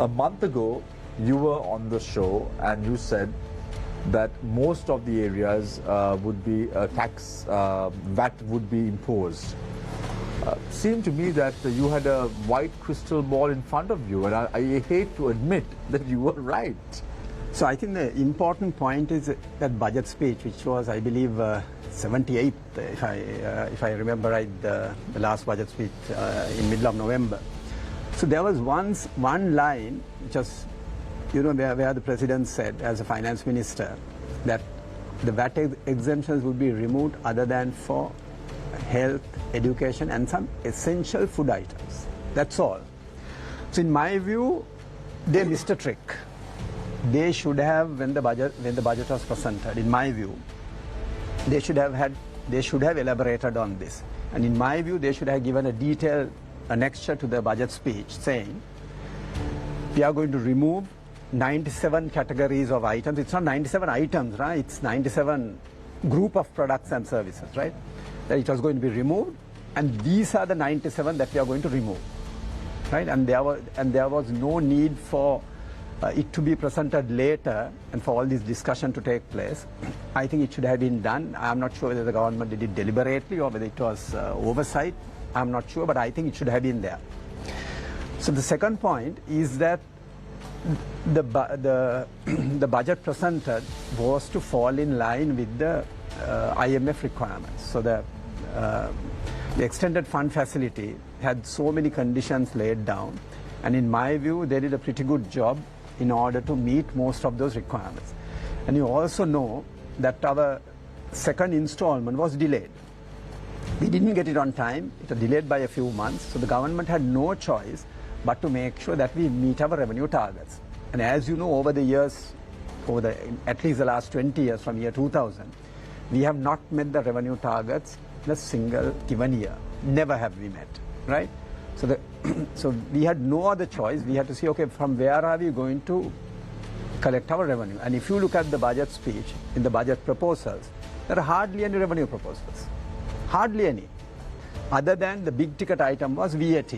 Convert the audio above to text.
A month ago, you were on the show and you said that most of the areas would be tax, VAT would be imposed. Seemed to me that you had a white crystal ball in front of you, and I hate to admit that you were right. So I think the important point is that budget speech, which was, I believe, 78th, if I remember right, the last budget speech in middle of November. So there was one line, just where the president said, as a finance minister, that the VAT exemptions would be removed other than for health, education, and some essential food items. That's all. So in my view, they missed a trick. They should have, when the budget was presented, in my view, they should have elaborated on this. And in my view, they should have given a detailed annexure to the budget speech saying, we are going to remove 97 categories of items. It's not 97 items, right? It's 97 group of products and services, right? That it was going to be removed, and these are the 97 that we are going to remove, right? And there was no need for it to be presented later and for all this discussion to take place. I think it should have been done. I'm not sure whether the government did it deliberately or whether it was oversight. I'm not sure, but I think it should have been there. So the second point is that the budget presented was to fall in line with the IMF requirements. So the extended fund facility had so many conditions laid down, and in my view, they did a pretty good job in order to meet most of those requirements. And you also know that our second installment was delayed. We didn't get it on time. It was delayed by a few months. So the government had no choice but to make sure that we meet our revenue targets. And as you know, over the years, at least the last 20 years from year 2000, we have not met the revenue targets in a single given year. Never have we met, right? So we had no other choice. We had to say, okay, from where are we going to collect our revenue? And if you look at the budget speech, in the budget proposals, there are hardly any revenue proposals. Hardly any. Other than the big ticket item was VAT.